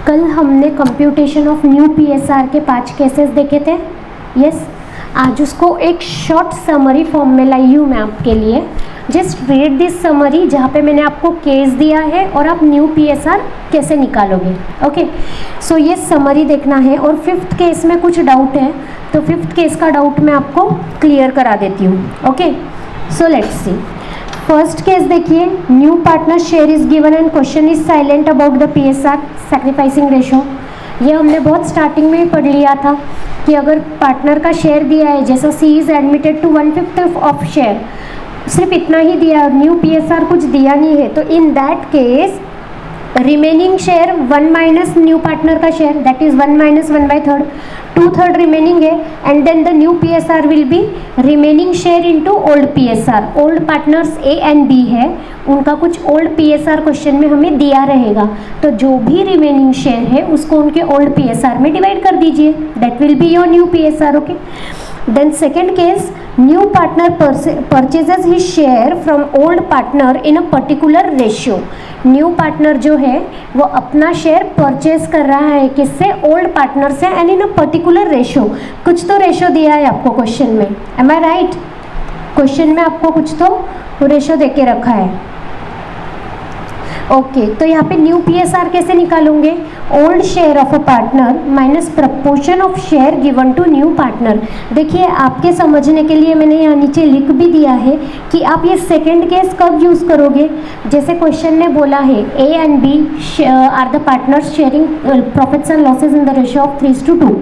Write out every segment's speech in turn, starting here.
कल हमने computation of new PSR के 5 केसेस देखे थे। यस, आज उसको एक शॉर्ट समरी फॉर्म में लाई हूँ मैं आपके लिए। जस्ट रीड दिस समरी जहाँ पे मैंने आपको केस दिया है और आप न्यू पीएसआर कैसे निकालोगे। ओके, सो ये समरी देखना है। और 5th केस में कुछ डाउट है तो 5th केस का डाउट मैं आपको क्लियर करा देती हूँ। Okay, so let's see. First case देखिए, new partner share is given and question is silent about the PSR sacrificing ratio. ये हमने बहुत स्टार्टिंग में ही पढ़ लिया था कि अगर पार्टनर का शेयर दिया है, जैसा C is admitted to 1/5 of share, सिर्फ इतना ही दिया है, न्यू पीएसआर कुछ दिया नहीं है, तो in that case remaining share 1 minus new partner का share, that is 1 minus 1/3, 2/3 remaining है। And then the new PSR will be remaining share into old PSR. Old partners A and B है, उनका कुछ ओल्ड पीएसआर क्वेश्चन में हमें दिया रहेगा, तो जो भी रिमेनिंग शेयर है उसको उनके ओल्ड पीएसआर में डिवाइड कर दीजिए, that will be your new PSR. Okay, then second case, new partner purchases his share from old partner in a particular ratio। New partner जो है वो अपना शेयर परचेज कर रहा है किससे, ओल्ड पार्टनर से, and in a particular ratio. कुछ तो रेशो दिया है आपको क्वेश्चन में, एम आई राइट? क्वेश्चन में आपको कुछ तो रेशो दे के रखा है। ओके, तो यहाँ पे न्यू पीएसआर कैसे निकालोगे, old share of a partner minus proportion of share given to new partner. देखिए, आपके समझने के लिए मैंने यहाँ नीचे लिख भी दिया है कि आप ये सेकंड केस कब यूज़ करोगे। जैसे क्वेश्चन ने बोला है A and B are the partners sharing profits and losses in the ratio of 3:2।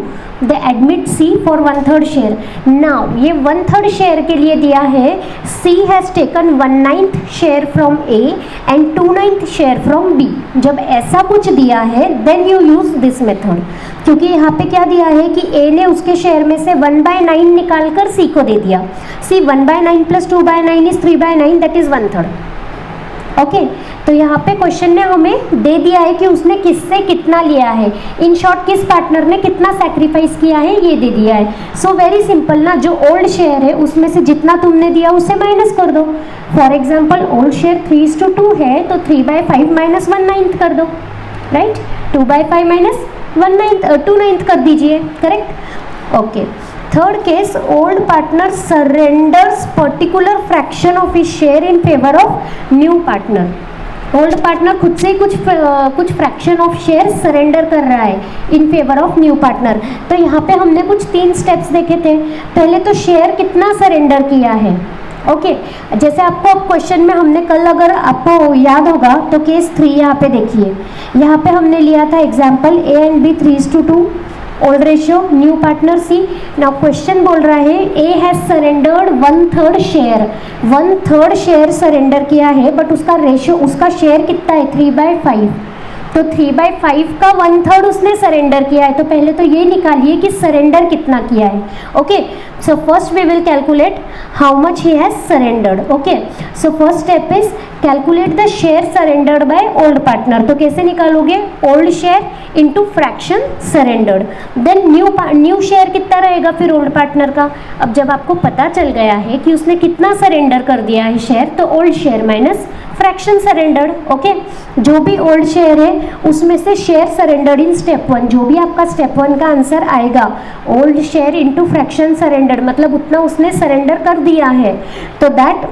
They admit C for 1/3 share. Now ये 1/3 शेयर के लिए दिया है, C has taken 1/9 share from A and 2/9 share from B. जब ऐसा कुछ दिया है then you use this method, क्योंकि यहाँ पे क्या दिया है कि ए ने उसके शेयर में से 1/9 निकाल कर सी को दे दिया। सी 1/9 plus 2/9 is 3/9, that is 1/3। Okay, तो यहाँ पे क्वेश्चन ने हमें दे दिया है कि उसने किससे कितना लिया है, इन शॉर्ट किस पार्टनर ने कितना सैक्रिफाइस किया है ये दे दिया है। सो वेरी सिंपल ना, जो ओल्ड शेयर है उसमें से जितना तुमने दिया उससे माइनस कर दो। फॉर एग्जाम्पल ओल्ड शेयर 3:2 है तो 3/5 माइनस 1/9 कर दो, राइट? 2/5 माइनस 2/9 कर दीजिए, correct? Okay, third case, old partner surrenders particular fraction of his share in favour of new partner. Old partner खुद से ही कुछ फ्रैक्शन ऑफ शेयर सरेंडर कर रहा है in favour of new partner. तो यहाँ पे हमने कुछ 3 स्टेप्स देखे थे। पहले तो शेयर कितना सरेंडर किया है। ओके, जैसे आपको क्वेश्चन में हमने कल, अगर आपको याद होगा तो केस 3 यहाँ पे देखिए, यहाँ पे हमने लिया था example A and B 3:2 old ratio, new partner C. Now question बोल रहा है A has surrendered 1/3 share, 1/3 share surrender किया है, बट उसका रेशियो, उसका शेयर कितना है 3/5, तो 3/5 का 1/3 उसने सरेंडर किया है। तो पहले तो ये निकालिए कि सरेंडर कितना किया है। Okay, so first we will calculate how much he has surrendered. Okay, so first step is calculate the share surrendered by old partner. तो कैसे निकालोगे, old share into fraction surrendered, then new share कितना रहेगा फिर old partner का। अब जब आपको पता चल गया है कि उसने कितना सरेंडर कर दिया है शेयर, तो old share minus fraction surrendered. Okay, जो भी ओल्ड शेयर है उसमें से शेयर सरेंडर्ड इन स्टेप 1, जो भी आपका स्टेप 1 का आंसर आएगा, old share into fraction surrendered, मतलब उतना उसने सरेंडर कर दिया है। तो that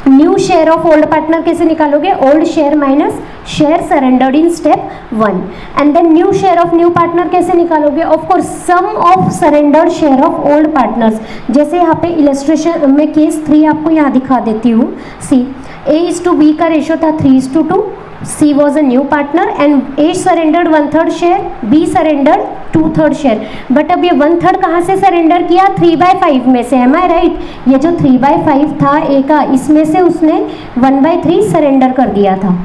new share of old partner कैसे निकालोगे, old share minus share surrendered in step 1। And then new share of new partner कैसे निकालोगे, of course sum of surrendered share of old partners. जैसे यहाँ पे इलस्ट्रेशन में केस 3 आपको यहाँ दिखा देती हूँ। सी A:B का रेशो था 3:2, C was a new partner and A surrendered 1/3 share, B surrendered 2/3 share. But अब ये 1/3 कहाँ से सरेंडर किया, 3/5 में से, एम आई राइट? ये जो 3/5 था A का, इसमें से उसने 1/3 सरेंडर कर दिया था।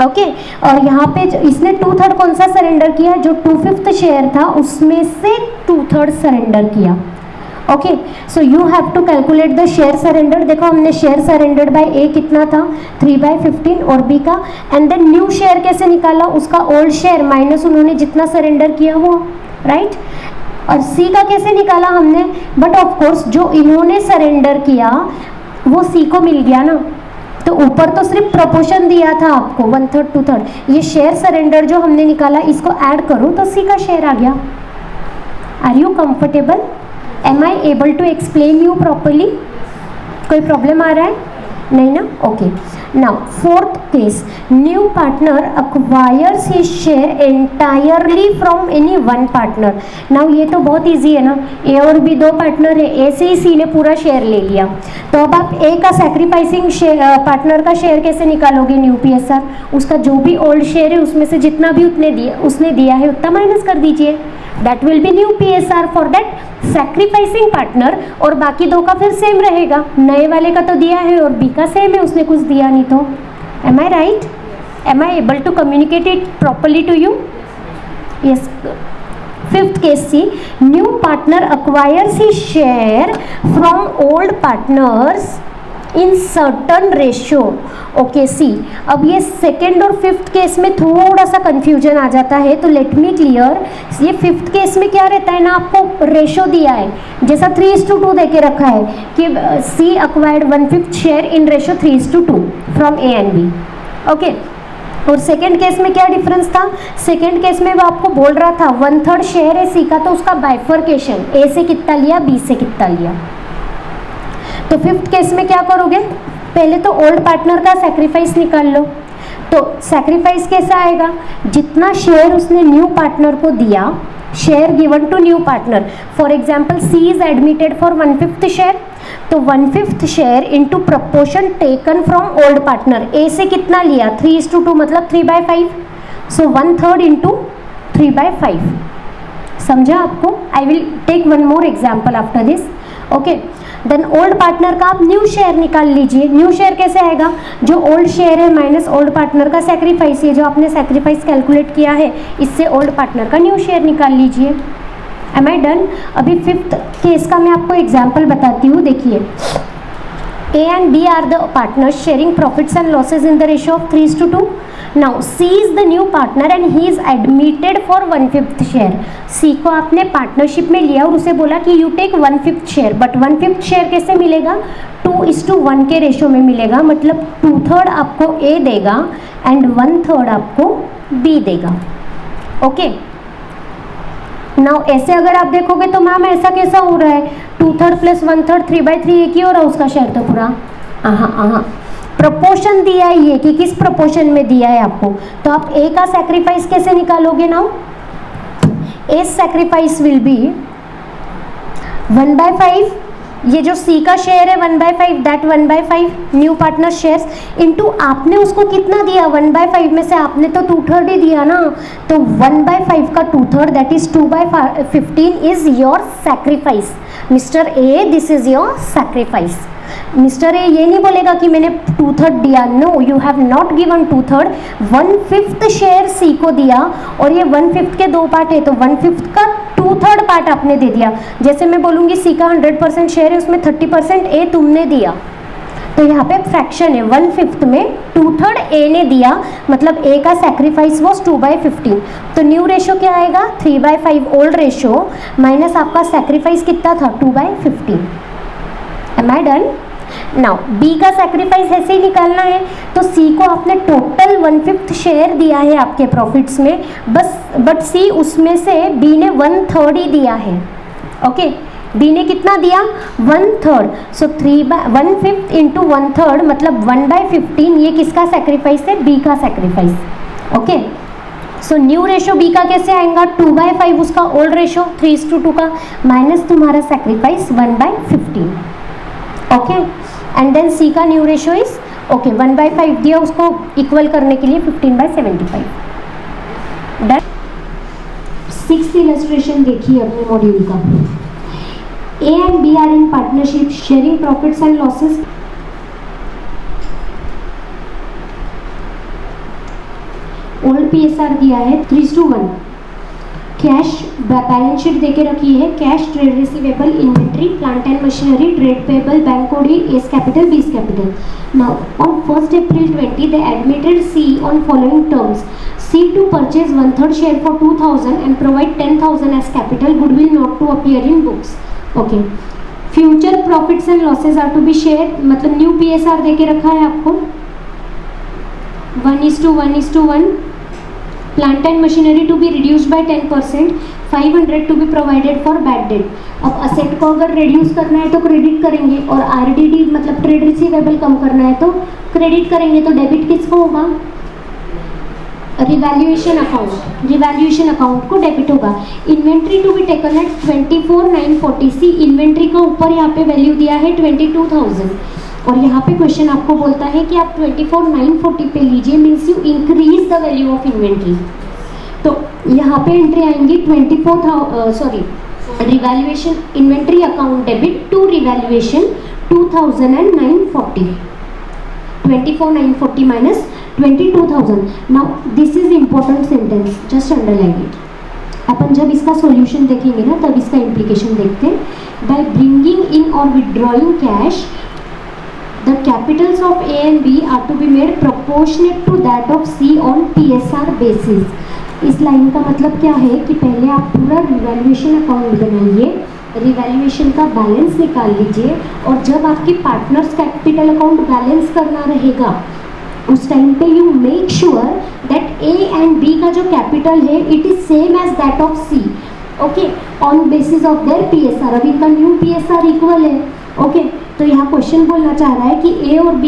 ओके, और यहाँ पे इसने 2/3 कौन सा सरेंडर किया, जो 2/5 शेयर था उसमें से 2/3 सरेंडर किया। Okay, so you have to calculate the share surrender. देखो हमने शेयर सरेंडर्ड बाय ए कितना था 3/15 और बी का, एंड देन न्यू शेयर कैसे निकाला, उसका ओल्ड शेयर माइनस उन्होंने जितना सरेंडर किया हुआ, राइट? और सी का कैसे निकाला हमने, बट ऑफ कोर्स जो इन्होंने सरेंडर किया वो सी को मिल गया ना, तो ऊपर तो सिर्फ प्रपोर्शन दिया था आपको 1/3 2/3, ये शेयर सरेंडर जो हमने निकाला इसको ऐड करो तो सी का शेयर आ गया। Are you comfortable? Am I able to explain you properly? कोई प्रॉब्लम आ रहा है? नहीं ना? Okay. Now fourth case, new partner acquires his share entirely from any one partner. Now ये तो बहुत इजी है ना, ए और बी दो पार्टनर है, ए से ही सी ने पूरा शेयर ले लिया, तो अब आप ए का सैक्रिफाइसिंग पार्टनर का शेयर कैसे निकालोगे? न्यू पीएसआर, उसका जो भी ओल्ड शेयर है उसमें से जितना भी उसने दिया है उतना माइनस कर दीजिए, that will be new PSR for that sacrificing partner, और बाकी दो का फिर सेम रहेगा, नए वाले का तो दिया है और बी का सेम है, उसने कुछ दिया नहीं तो। Am I right? Am I able to communicate it properly to you? Yes. Fifth case C, new partner acquires his share from old partners in certain ratio. Okay C, अब ये second और fifth case में थोड़ा सा confusion आ जाता है, तो let me clear. ये फिफ्थ केस में क्या रहता है ना, आपको रेशो दिया है, जैसा 3:2 दे के रखा है कि C acquired 1/5 share in ratio 3:2 from A and B. Okay, और सेकेंड केस में क्या डिफरेंस था? सेकेंड केस में वो आपको बोल रहा था 1/3 शेयर है सी का, तो उसका बाइफर्केशन, ए से कितना लिया, बी से कितना लिया। तो फिफ्थ केस में क्या करोगे? पहले तो ओल्ड पार्टनर का सैक्रिफाइस निकाल लो। तो सैक्रिफाइस कैसा आएगा? जितना शेयर उसने न्यू पार्टनर को दिया, share given to new partner, for example C is admitted for 1/5 share, तो 1/5 share into proportion taken from old partner, A से कितना लिया, 3:2 मतलब 3/5, सो 1/3 इंटू 3/5। समझा आपको? I will take one more example after this. Okay, then old partner का आप new share निकाल लीजिए। न्यू शेयर कैसे आएगा? जो ओल्ड शेयर है माइनस ओल्ड पार्टनर का सैक्रिफाइस, ये जो आपने सैक्रिफाइस कैलकुलेट किया है इससे ओल्ड पार्टनर का न्यू शेयर निकाल लीजिए। Am I done? अभी फिफ्थ केस का मैं आपको एग्जाम्पल बताती हूँ। देखिए, A and B are the partners sharing profits and losses in the ratio of 3:2. Now C is the new partner and he is admitted for 1/5 share. C को आपने partnership में लिया और उसे बोला कि you take 1/5 share, but 1/5 share कैसे मिलेगा? 2:1 के रेशो में मिलेगा, मतलब 2/3 आपको A देगा एंड 1/3 आपको B देगा। ओके, नाउ ऐसे अगर आप देखोगे तो मैम ऐसा कैसा हो रहा है, 2/3 प्लस 1/3 3/3 एक ही हो रहा है उसका शेयर तो पूरा। प्रपोर्शन दिया है ये कि किस प्रपोर्शन में दिया है आपको, तो आप ए का सैक्रिफाइस कैसे निकालोगे? Now A sacrifice will be 1/5, ये जो सी का शेयर है 1/5, that 1/5 new partner shares into आपने उसको कितना दिया, 1/5 में से आपने तो 2/3 ही दिया ना, तो 1/5 का 2/3 that is 2/15 is your sacrifice. Mister A, this is your sacrifice. Mister A ये नहीं बोलेगा कि मैंने 2/3 दिया, no, you have not given 2/3, 1/5 share C को दिया, और ये 1/5 के दो पार्ट है तो 1/5 का 2/3 पार्ट आपने दे दिया। जैसे मैं बोलूँगी सी का 100% शेयर है, उसमें 30% ए तुमने दिया, तो यहाँ पे फ्रैक्शन है, 1/5 में 2/3 ए ने दिया, मतलब ए का सैक्रिफाइस वॉज 2/15। तो न्यू रेशो क्या आएगा? 3/5 ओल्ड रेशो माइनस आपका सैक्रिफाइस कितना था, 2/15। Am I done? Now B का सैक्रिफाइस ऐसे ही निकालना है, तो सी को आपने टोटल 1/5 शेयर दिया है आपके प्रॉफिट्स में, बस बट सी उसमें से बी ने 1/3 ही दिया है। ओके, बी ने कितना दिया? 1/3, सो 1/5 इंटू 1/3 मतलब 1/15, ये किसका सैक्रिफाइस है? बी का sacrifice. Okay, so new ratio B का कैसे आएगा? 2/5 उसका ओल्ड रेशो 3:2 का, माइनस तुम्हारा सैक्रिफाइस 1/15। ओके, एंड देन सी का न्यू रेशो इज ओके 1/5 दिया, उसको इक्वल करने के लिए 15/75। डन। 6th इलस्ट्रेशन देखिए अपने मॉड्यूल का। A and B are in partnership sharing profits and losses. Old PSR दिया है 3:1। कैश बैलेंस शीट देके रखी है, cash, trade receivable, inventory, plant and machinery, trade payable, bank OD, A's capital, B's capital. Now on 1st April 20 they admitted C on following terms: C to purchase 1/3 share for 2,000 and provide 10,000 as capital, goodwill not to appear in books. Okay, future profits and losses are to be share, मतलब new PSR दे के रखा है आपको 1:1:1. Plant and machinery to be reduce by 10%, 500 to be provided for bad debt. अब asset को अगर reduce करना है तो क्रेडिट करेंगे, और RDD मतलब ट्रेड रिसीवेबल कम करना है तो क्रेडिट करेंगे. तो डेबिट किसको होगा? रिवैल्यूएशन अकाउंट को डेबिट होगा. Inventory to be taken at 24,940. See inventory का ऊपर यहाँ पे वैल्यू दिया है 22,000, और यहाँ पे क्वेश्चन आपको बोलता है कि आप 24,940 पे लीजिए, means you increase the value of inventory. तो यहाँ पे एंट्री आएंगी revaluation inventory account debit to revaluation 2,940. 24,940 minus 22,000. Now this is important sentence, just underline it. अपन जब इसका सॉल्यूशन देखेंगे ना तब इसका इम्प्लीकेशन देखते हैं. बाय ब्रिंगिंग इन और withdrawing cash, the capitals of A and B are to be made proportionate to that of C on PSR basis. इस लाइन का मतलब क्या है कि पहले आप पूरा रिवैल्यूएशन अकाउंट बनाइए, रिवैल्यूएशन का बैलेंस निकाल लीजिए, और जब आपकी पार्टनर्स कैपिटल अकाउंट बैलेंस करना रहेगा उस टाइम पे you make sure that A and B का जो कैपिटल है it is same as that of C, okay, on basis of their PSR. अभी इनका न्यू PSR इक्वल है, ओके. तो यहाँ क्वेश्चन बोलना चाह रहा है कि A और B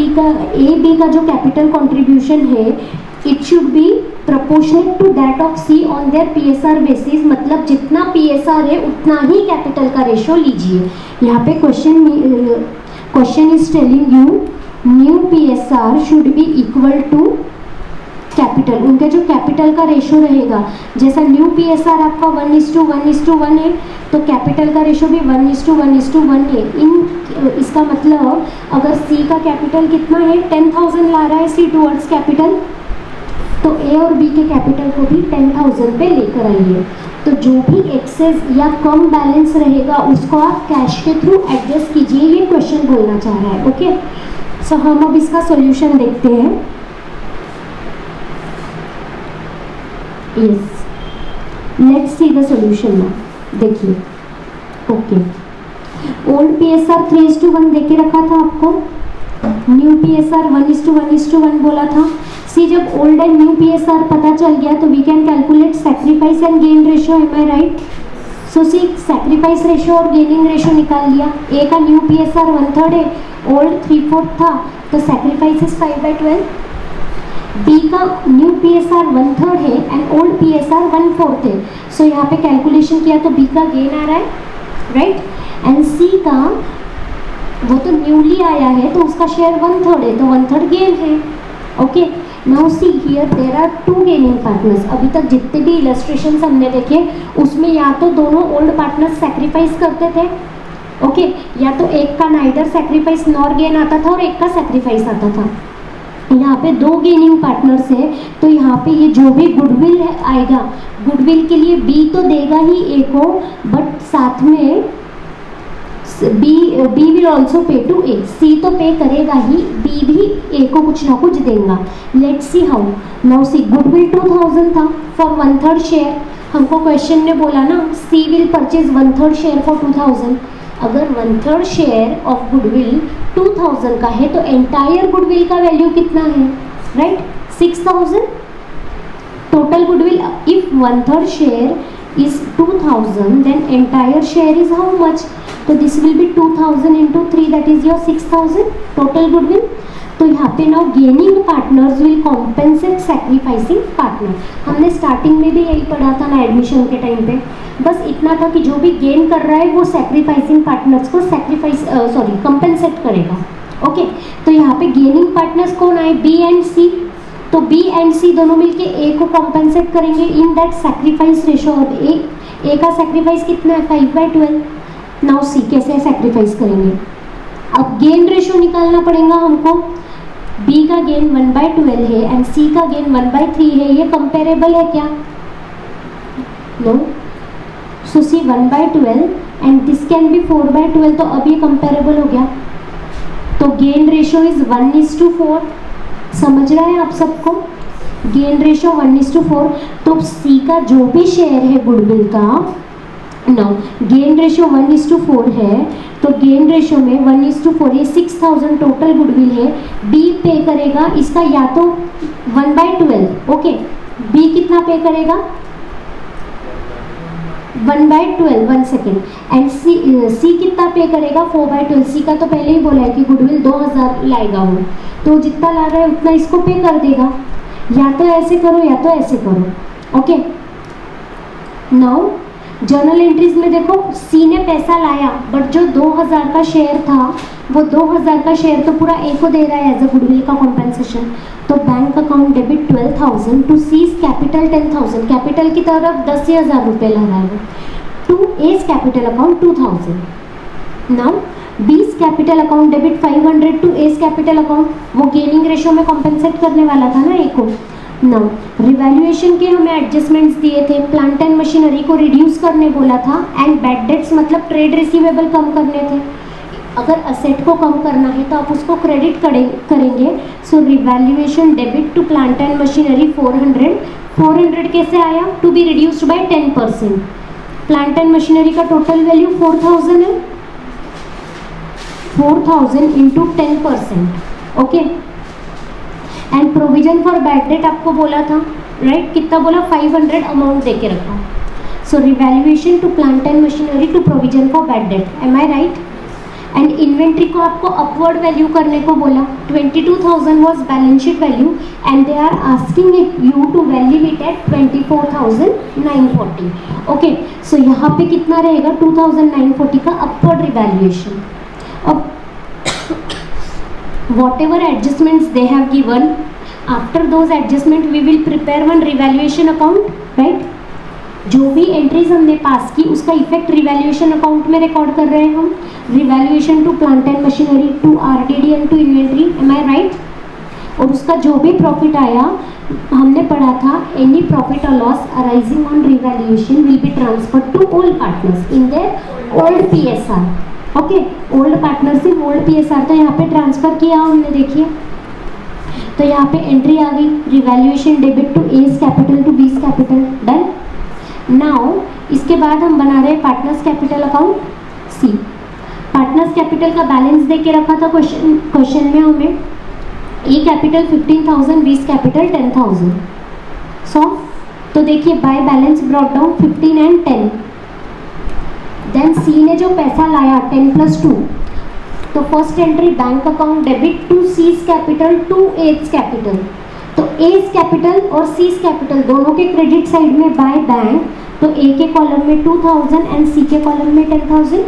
का जो कैपिटल कंट्रीब्यूशन है it should be proportionate to that of C on their PSR basis, मतलब जितना PSR है उतना ही कैपिटल का रेशो लीजिए. यहाँ पे question is telling you new PSR should be equal to capital. उनका जो कैपिटल का रेशो रहेगा, जैसा न्यू PSR आपका 1:1:1 है तो कैपिटल का रेशो भी 1:1:1 है. इसका मतलब अगर C का कैपिटल कितना है 10,000 ला रहा है C टुवर्ड्स कैपिटल, तो A और B के कैपिटल को भी 10,000 पे लेकर आइए. तो जो भी एक्सेस या कम बैलेंस रहेगा उसको आप कैश के थ्रू एडजस्ट कीजिए, ये क्वेश्चन बोलना चाह रहा है, ओके. सो हम अब इसका सॉल्यूशन देखते हैं. Yes, let's see the solution now. देखिए, ओके. ओल्ड PSR 3:1 देके रखा था आपको, न्यू PSR 1:1:1 बोला था. सी जब ओल्ड एंड न्यू PSR पता चल गया तो we can calculate sacrifice and gain ratio, am I right? So see sacrifice ratio और गेनिंग रेशियो निकाल लिया. A का न्यू PSR 1/3 है, ओल्ड 3/4 था, तो सैक्रिफाइस इज 5/12. B का न्यू PSR 1/3 है एंड ओल्ड PSR 1/4 है. सो यहाँ पे कैलकुलेशन किया तो B का गेन आ रहा है, राइट? एंड C का वो तो न्यूली आया है तो उसका शेयर 1/3 है, तो 1/3 गेन है, okay. Now see here there are 2 gaining partners. अभी तक जितने भी इलस्ट्रेशंस हमने देखे उसमें या तो दोनों ओल्ड पार्टनर्स सैक्रिफाइस करते थे, ओके, या तो एक का नाइदर सैक्रिफाइस नॉर गेन आता था और एक का सैक्रिफाइस आता था. यहाँ पे 2 गेनिंग पार्टनर्स है, तो यहाँ पे ये जो भी गुडविल आएगा, गुडविल के लिए B तो देगा ही A को, बट साथ में B will also pay to A. C तो पे करेगा ही, B भी A को कुछ ना कुछ देगा. Let's see how. Now see goodwill 2,000 था फॉर 1/3 शेयर. हमको क्वेश्चन ने बोला ना C will purchase 1/3 share for 2,000. अगर 1/3 शेयर ऑफ गुडविल 2,000 का है तो एंटायर गुडविल का वैल्यू कितना है, right? 6,000. Total goodwill if 1/3 share is 2,000 then entire share is how much? तो this will be 2,000 into 3, that is your 6,000 total goodwill. तो यहाँ पे now gaining partners will compensate sacrificing partner. हमने starting में भी यही पढ़ा था ना एडमिशन के टाइम पे. बस इतना था कि जो भी गेन कर रहा है वो सैक्रिफाइसिंग पार्टनर्स को कंपेंसेट करेगा, ओके. तो यहाँ पे गेनिंग पार्टनर्स कौन आए? B and C. तो B एंड C दोनों मिलके A को कॉम्पेंसेट करेंगे इन दैट सैक्रिफाइस रेशो. और A का सैक्रिफाइस कितना है? 5/12. नाउ C कैसे सैक्रिफाइस करेंगे? अब गेन रेशो निकालना पड़ेगा हमको. B का गेन 1/12 है एंड C का गेन 1/3 है. ये कंपेरेबल है क्या? No. So C 1/12 and this can be 4/12, तो अब ये कंपेरेबल हो गया. तो गेन रेशो इज 1:4. समझ रहा है आप सबको? Gain ratio 1:4. तो C का जो भी शेयर है गुडविल का, नो, गेन रेशो 1:4 है, तो गेन रेशो में 1:4, ये 6000 टोटल गुडविल है। बी पे करेगा इसका या तो 1/12, ओके। बी कितना पे करेगा 1/12, 1 सेकेंड। एंड सी कितना पे करेगा 4/12। सी का तो पहले ही बोला है कि गुडविल 2000 लाएगा वो, तो जितना ला रहा है उतना इसको पे कर देगा। या तो ऐसे करो या तो ऐसे करो, ओके। नाउ जर्नल एंट्रीज में देखो सी ने पैसा लाया, बट जो 2000 का शेयर था वो 2000 का शेयर तो पूरा ए को दे रहा है एज अ गुडविल का कॉम्पेंसेशन। तो bank account debit 12,000 to C's capital 10,000। Capital की तरफ 10,000 रुपये ला रहा है वो, to A's capital account 2,000। Now B's capital account debit 500 to A's capital account, वो गेनिंग रेशो में कॉम्पेंसेट करने वाला था ना ए को। नाउ रिवैल्यूएशन के हमें एडजस्टमेंट्स दिए थे, प्लांट एंड मशीनरी को रिड्यूस करने बोला था, एंड बैड डेट्स मतलब ट्रेड रिसीवेबल कम करने थे। अगर असेट को कम करना है तो आप उसको क्रेडिट करेंगे। So revaluation debit to plant and machinery 400 कैसे आया, to be reduced by 10%। Plant and machinery का टोटल वैल्यू 4000 है, 4000 into 10%, okay. And provision for bad debt आपको बोला था, राइट, कितना बोला 500 अमाउंट दे के रखा। So revaluation to plant and machinery to provision for bad debt, am I right. And inventory को आपको अपवर्ड वैल्यू करने को बोला। 22,000 was balance sheet value and they are asking you to value it at 24,940, okay. So यहाँ पे कितना रहेगा 2,940 का अपवर्ड रिवैल्यूएशन। अब whatever adjustments they have given, after those adjustment we will prepare one revaluation account, right। जो भी entries हमने pass की उसका इफेक्ट रिवैल्यूएशन अकाउंट में रिकॉर्ड कर रहे हैं हम। Revaluation to plant and machinery, to RDD and to inventory, am I right. और उसका जो भी प्रॉफिट आया हमने पढ़ा था, एनी प्रॉफिट और loss arising on revaluation will be transferred to old partners in their old PSR, okay. Old partner से ओल्ड पीएसआर, तो यहाँ पे ट्रांसफर किया हमने, देखिए। तो यहाँ पे एंट्री आ गई, revaluation debit to A's capital to B's capital, done. Now इसके बाद हम बना रहे हैं partners capital account C. Partners capital का बैलेंस दे के रखा था क्वेश्चन में हमें, ए कैपिटल 15,000, बीस कैपिटल 10,000। सो तो देखिए by balance brought down 15 and 10। Then C ने जो पैसा लाया 10 + 2, तो first entry bank account debit to C's capital to A's capital. तो एज कैपिटल और सीज कैपिटल दोनों के क्रेडिट साइड में बाय बैंक, तो ए के कॉलम में 2000 एंड सी के कॉलम में 10,000,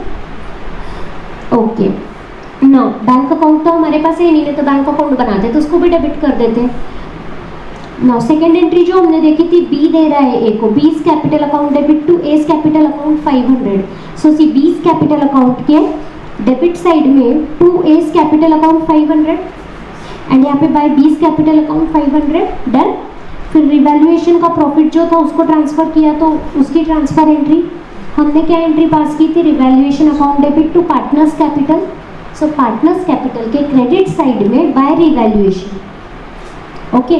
ओके। नाउ बैंक अकाउंट तो हमारे पास है नहीं, तो बैंक अकाउंट बनाते तो उसको भी डेबिट कर देते। नाउ सेकेंड एंट्री जो हमने देखी थी, बी दे रहा है ए को, B's capital account debit to A's capital account 500। So C B's capital account के डेबिट साइड में to A's capital account 500 and यहाँ पे by B's capital account 500, done. फिर रिवैल्यूएशन का प्रॉफिट जो था उसको ट्रांसफर किया, तो उसकी ट्रांसफर एंट्री हमने क्या एंट्री पास की थी, revaluation account debit to partners capital. So partners capital के क्रेडिट साइड में बाय रिवैल्यूएशन, ओके।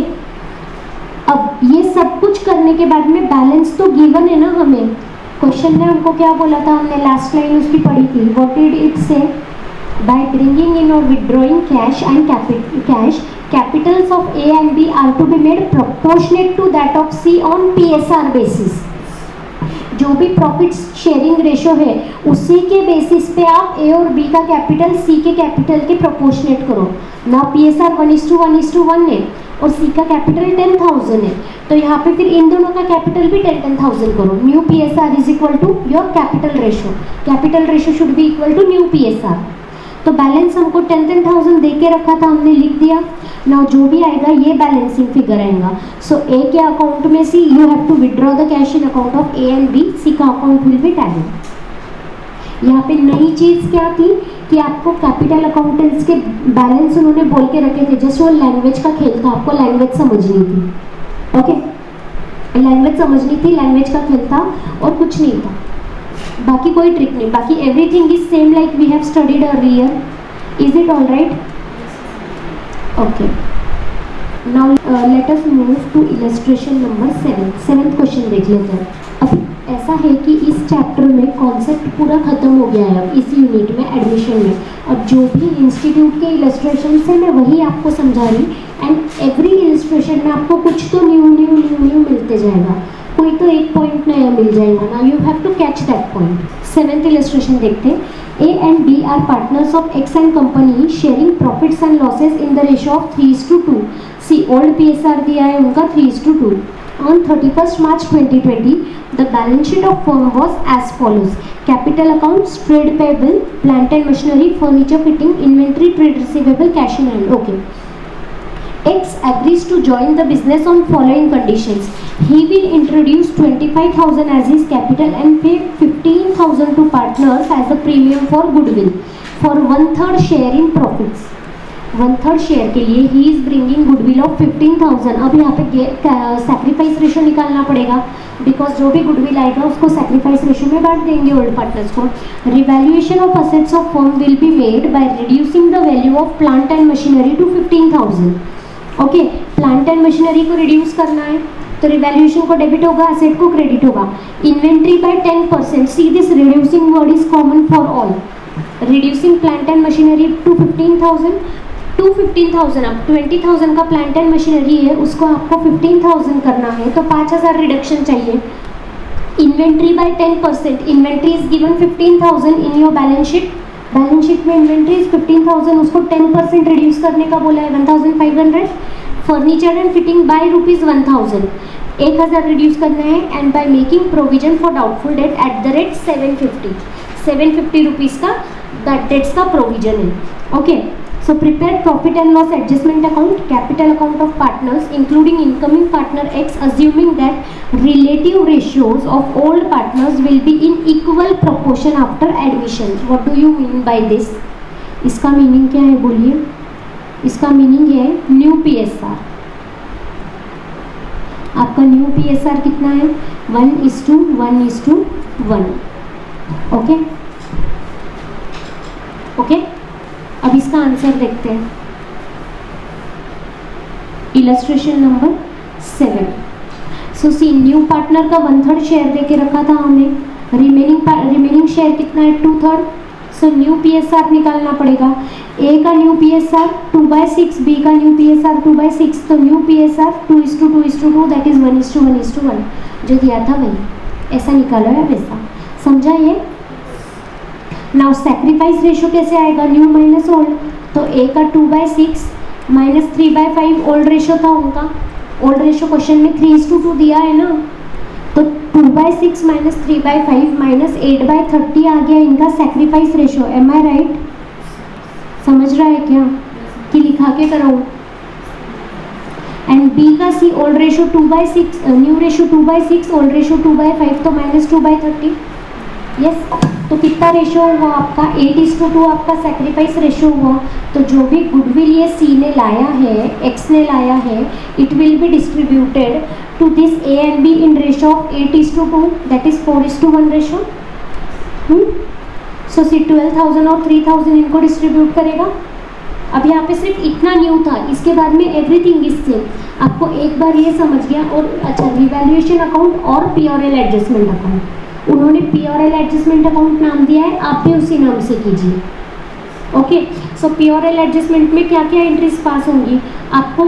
अब ये सब कुछ करने के बाद में बैलेंस तो गिवन है ना हमें, क्वेश्चन ने हमको क्या बोला था, हमने लास्ट लाइन उसकी पढ़ी थी, व्हाट डिड इट से, बाय ब्रिंगिंग इन और withdrawing cash and cash capitals of A and B are to be made proportionate to that of C on PSR basis। जो भी प्रॉफिट शेयरिंग रेशो है उसी के बेसिस पे आप A और B का कैपिटल C के कैपिटल के प्रोपोर्शनेट करो ना। PSR 1:1 है और C का कैपिटल 10,000 है, तो यहाँ पे फिर इन दोनों का कैपिटल भी 10,000 करो। New PSR is equal to your capital ratio, capital ratio should be equal to new PSR। तो बैलेंस हमको 10,000 दे के रखा था, हमने लिख दिया। नाउ जो भी आएगा ये बैलेंसिंग फिगर आएगा। सो ए के अकाउंट में C you have to withdraw the cash in account of A and B, C का अकाउंट विल बी टैलीड। यहाँ पे नई चीज़ क्या थी कि आपको कैपिटल अकाउंटेंट्स के बैलेंस उन्होंने बोल के रखे थे, जस्ट वो लैंग्वेज का खेल था, आपको लैंग्वेज समझनी थी, ओके। लैंग्वेज समझनी थी, लैंग्वेज का खेल था और कुछ नहीं था, बाकी कोई ट्रिक नहीं, बाकी everything is same like we have studied earlier. Is it all right? Okay, now let us move to illustration number 7। 7th question देख लेते हैं। अब ऐसा ऐसा है कि इस चैप्टर में कॉन्सेप्ट पूरा खत्म हो गया है इस यूनिट में एडमिशन में, और जो भी इंस्टीट्यूट के इलस्ट्रेशन है मैं वही आपको समझा रही, एंड एवरी इलस्ट्रेशन में आपको कुछ तो न्यू मिलते जाएगा, कोई तो एक पॉइंट नया मिल जाएगा ना, you have to catch that point. 7th illustration देखते हैं। A and B are partners of X and company sharing profits and losses in the ratio of 3:2। See, old PSR दिया है उनका 3:2। On 31st March 2020, the balance sheet of firm was as follows: capital accounts, trade payable, plant and machinery, furniture fitting, inventory, trade receivable, cash in hand. Okay. X agrees to join the business on following conditions. He will introduce 25,000 as his capital and pay 15,000 to partners as a premium for goodwill for 1/3 share in profits. 1/3 share के लिए he is bringing goodwill of 15,000। अब यहाँ पे sacrifice ratio निकालना पड़ेगा, because जो भी goodwill आएगा उसको सैक्रिफाइस रेशो में बांट देंगे ओल्ड पार्टनर्स को। Revaluation of assets of firm will be made by reducing the value of plant and machinery to 15,000। Okay, plant and machinery को रिड्यूस करना है तो रिवैल्यूएशन को डेबिट होगा, असेट को क्रेडिट होगा। Inventory by 10%। See this reducing word is common for all. Reducing plant and machinery to 15,000 to 15,000। अब 20,000 का प्लांट एंड मशीनरी है, उसको आपको 15,000 करना है तो 5,000 रिडक्शन चाहिए। Inventory by 10%। Inventory is given 15,000 in your balance sheet. Balance sheet में इन्वेंट्री इज 15,000, उसको 10% रिड्यूस करने का बोला है 1,500। Furniture and fitting by ₹1,000, 1,000 reduce करना है, and by making provision for doubtful debt at the rate 750 rupees का डेट्स का प्रोविजन है। Okay, so prepare profit and loss adjustment account, capital account of partners including incoming partner X, assuming that relative ratios of old partners will be in equal proportion after admission. What do you mean by this? इसका meaning क्या है बोलिए? इसका meaning है new PSR। आपका new PSR कितना है? 1:1:1। Okay okay, अब इसका आंसर देखते हैं। Illustration number 7। सो सी, न्यू पार्टनर का 1/3 शेयर दे के रखा था हमने, रिमेनिंग शेयर कितना है? 2/3। सो न्यू PSR निकालना पड़ेगा। ए का न्यू PSR 2/6, बी का न्यू PSR 2/6, तो न्यू PSR 2:2:2 दैट इज 1:1:1 जो दिया था वही, ऐसा निकालो है वैसा, समझा ये? नाउ सैक्रिफाइस रेशो कैसे आएगा? न्यू माइनस ओल्ड, तो ए का 2/6 माइनस 3/5 ओल्ड रेशो था उनका। ओल्ड रेशो क्वेश्चन में 3:2 दिया है ना, तो 2/6 माइनस 3/5 माइनस 8/30 आ गया इनका sacrifice ratio. M I right? समझ रहा है क्या कि लिखा के कराऊँ? एंड बी का C, old ratio 2/6, new ratio 2/6, old ratio 2/5, तो माइनस 2/30। यस, तो कितना रेशो हुआ आपका? 8:2 आपका सैक्रिफाइस रेशो हुआ। तो जो भी गुडविल ये सी ने लाया है, एक्स ने लाया है, it will be distributed to this A and B in ratio of 8:2 that is 4:1 ratio. So C 12,000 और 3,000 इनको डिस्ट्रीब्यूट करेगा। अब यहाँ पे सिर्फ इतना न्यू था, इसके बाद में एवरीथिंग इज सेम। आपको एक बार ये समझ गया। और अच्छा, रिवैल्यूएशन अकाउंट और पीओरएल एडजस्टमेंट अकाउंट, उन्होंने पीओरएल एडजस्टमेंट अकाउंट नाम दिया है, आप भी उसी नाम से कीजिए। ओके, सो पीओरएल एडजस्टमेंट में क्या क्या एंट्रीज पास होंगी? आपको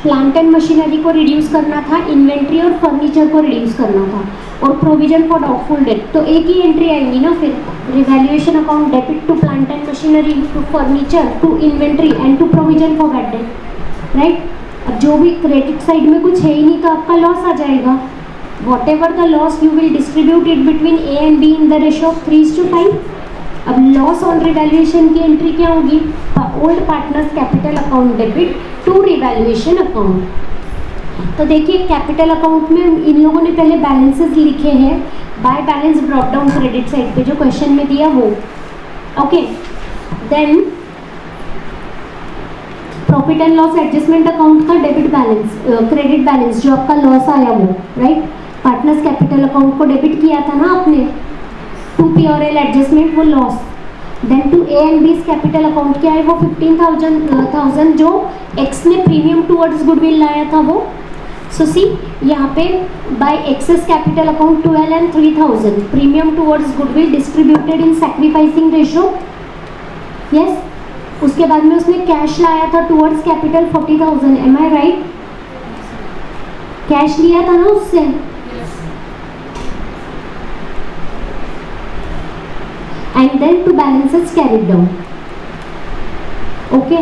प्लांट एंड मशीनरी को रिड्यूस करना था, इन्वेंट्री और फर्नीचर को रिड्यूस करना था, और प्रोविजन फॉर डाउटफुल डेट, तो एक ही एंट्री आएंगी ना फिर। Revaluation account debit to plant and machinery, to furniture, to inventory and to provision for bad debt, right? अब जो भी क्रेडिट साइड में कुछ है ही नहीं तो आपका लॉस आ जाएगा। Whatever the loss, you will distribute it between A and B in the ratio of 3:5. अब लॉस ऑन रिवैल्यूएशन की एंट्री क्या होगी? Old partners capital account debit to revaluation account. तो देखिए, कैपिटल अकाउंट में इन लोगों ने पहले बैलेंसेस लिखे हैं, by balance brought down credit side पे जो क्वेश्चन में दिया वो। Okay, then profit and loss adjustment account का डेबिट बैलेंस, क्रेडिट बैलेंस जो आपका लॉस आया वो, राइट? पार्टनर्स कैपिटल अकाउंट को डेबिट किया था ना आपने, टू पीओरएल एडजस्टमेंट वो loss. Then to A and B's capital account क्या है? वो 15,000 जो एक्स ने प्रीमियम टूवर्ड्स गुडविल लाया था वो। सो सी यहाँ पे by excess capital account 12 and 3000 premium towards goodwill distributed in sacrificing ratio, yes. उसके बाद में उसने कैश लाया था towards capital 40,000, am I right? Cash लिया था ना उससे, and then to balances carried down, okay.